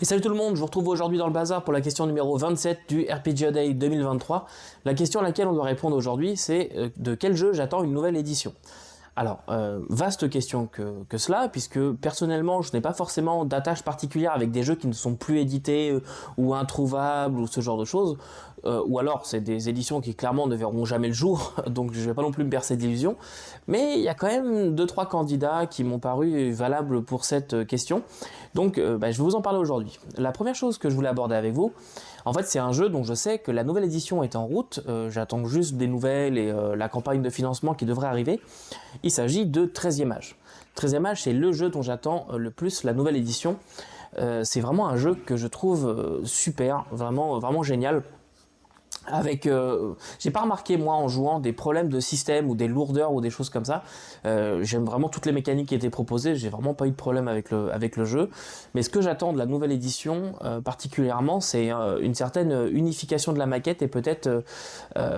Salut tout le monde, je vous retrouve aujourd'hui dans le bazar pour la question numéro 27 du RPG Day 2023. La question à laquelle on doit répondre aujourd'hui, c'est de quel jeu j'attends une nouvelle édition. Alors, vaste question que cela, puisque personnellement, je n'ai pas forcément d'attache particulière avec des jeux qui ne sont plus édités ou introuvables ou ce genre de choses. Ou alors, c'est des éditions qui clairement ne verront jamais le jour, donc je ne vais pas non plus me bercer d'illusions. Mais il y a quand même 2-3 candidats qui m'ont paru valables pour cette question. Donc, je vais vous en parler aujourd'hui. La première chose que je voulais aborder avec vous, en fait, c'est un jeu dont je sais que la nouvelle édition est en route. J'attends juste des nouvelles et la campagne de financement qui devrait arriver. Il s'agit de 13e Age. 13e Age, c'est le jeu dont j'attends le plus la nouvelle édition. C'est vraiment un jeu que je trouve super, vraiment génial. J'ai pas remarqué moi en jouant des problèmes de système ou des lourdeurs ou des choses comme ça. J'aime vraiment toutes les mécaniques qui étaient proposées. J'ai vraiment pas eu de problème avec le jeu. Mais ce que j'attends de la nouvelle édition particulièrement, c'est une certaine unification de la maquette et peut-être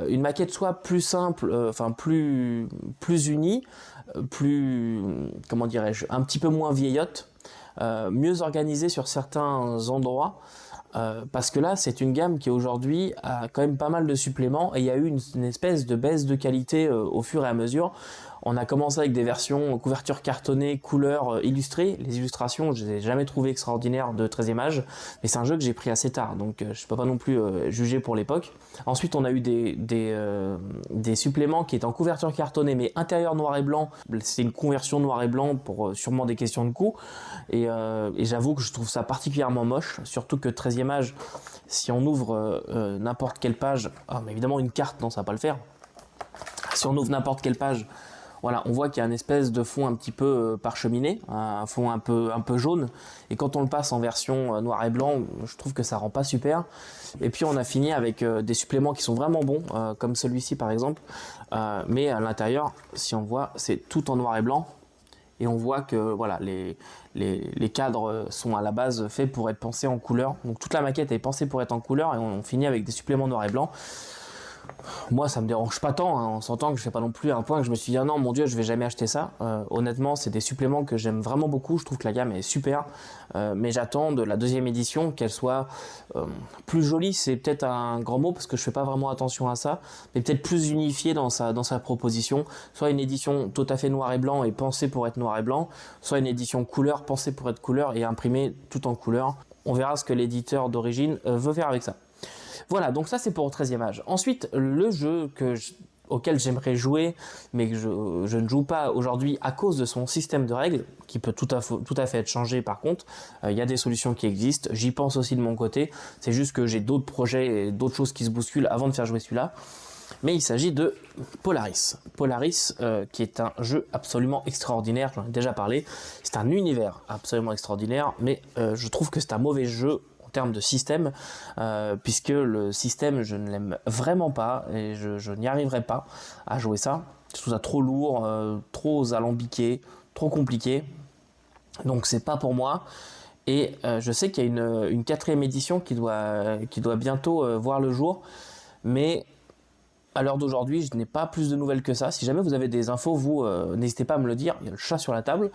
une maquette soit plus simple, plus unie, plus comment dirais-je, un petit peu moins vieillotte, mieux organisée sur certains endroits. Parce que là, c'est une gamme qui aujourd'hui a quand même pas mal de suppléments et il y a eu une espèce de baisse de qualité au fur et à mesure. On a commencé avec des versions couverture cartonnée, couleurs illustrées. Les illustrations, je les ai jamais trouvées extraordinaires de 13e Age, mais c'est un jeu que j'ai pris assez tard, donc je peux pas non plus juger pour l'époque. Ensuite, on a eu des suppléments qui étaient en couverture cartonnée, mais intérieur noir et blanc. C'est une conversion noir et blanc pour sûrement des questions de coût. Et j'avoue que je trouve ça particulièrement moche, surtout que 13e Age, si on ouvre n'importe quelle page, mais évidemment une carte, non, ça va pas le faire. Si on ouvre n'importe quelle page, voilà, on voit qu'il y a une espèce de fond un petit peu parcheminé, un fond un peu jaune, et quand on le passe en version noir et blanc, je trouve que ça rend pas super. Et puis on a fini avec des suppléments qui sont vraiment bons, comme celui-ci par exemple, mais à l'intérieur, si on voit, c'est tout en noir et blanc, et on voit que voilà, les cadres sont à la base faits pour être pensés en couleur, donc toute la maquette est pensée pour être en couleur, et on finit avec des suppléments noir et blanc. Moi, ça me dérange pas tant, hein. On s'entend que je fais pas non plus un point que je me suis dit ah non mon dieu je vais jamais acheter ça. Honnêtement, c'est des suppléments que j'aime vraiment beaucoup. Je trouve que la gamme est super, mais j'attends de la deuxième édition qu'elle soit plus jolie. C'est peut-être un grand mot parce que je fais pas vraiment attention à ça, mais peut-être plus unifiée dans sa proposition. Soit une édition tout à fait noir et blanc et pensée pour être noir et blanc, soit une édition couleur pensée pour être couleur et imprimée tout en couleur. On verra ce que l'éditeur d'origine veut faire avec ça. Voilà, donc ça c'est pour 13e Age. Ensuite, le jeu auquel j'aimerais jouer, mais que je ne joue pas aujourd'hui à cause de son système de règles, qui peut tout à fait être changé par contre. Il y a des solutions qui existent, j'y pense aussi de mon côté, c'est juste que j'ai d'autres projets et d'autres choses qui se bousculent avant de faire jouer celui-là. Mais il s'agit de Polaris. Polaris, qui est un jeu absolument extraordinaire, j'en ai déjà parlé. C'est un univers absolument extraordinaire, mais je trouve que c'est un mauvais jeu en termes de système, puisque le système, je ne l'aime vraiment pas, et je n'y arriverai pas à jouer ça. Je trouve ça trop lourd, trop alambiqué, trop compliqué, donc c'est pas pour moi. Et je sais qu'il y a une 4e édition qui doit bientôt voir le jour, mais à l'heure d'aujourd'hui, je n'ai pas plus de nouvelles que ça. Si jamais vous avez des infos, vous n'hésitez pas à me le dire. Il y a le chat sur la table.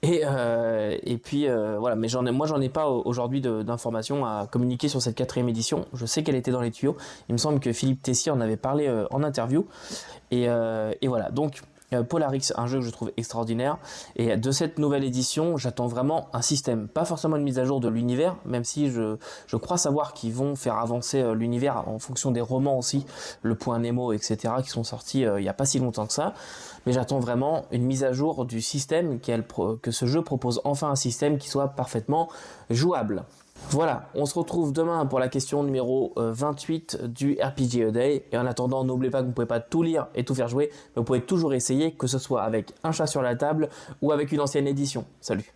Et puis voilà. Mais moi, j'en ai pas aujourd'hui d'informations à communiquer sur cette 4e édition. Je sais qu'elle était dans les tuyaux. Il me semble que Philippe Tessier en avait parlé en interview. Et voilà. Donc Polaris, un jeu que je trouve extraordinaire, et de cette nouvelle édition j'attends vraiment un système, pas forcément une mise à jour de l'univers, même si je crois savoir qu'ils vont faire avancer l'univers en fonction des romans aussi, le point Nemo etc, qui sont sortis il n'y a pas si longtemps que ça, mais j'attends vraiment une mise à jour du système, que ce jeu propose enfin un système qui soit parfaitement jouable. Voilà, on se retrouve demain pour la question numéro 28 du RPG Day. Et en attendant, n'oubliez pas que vous ne pouvez pas tout lire et tout faire jouer, mais vous pouvez toujours essayer, que ce soit avec un chat sur la table ou avec une ancienne édition. Salut!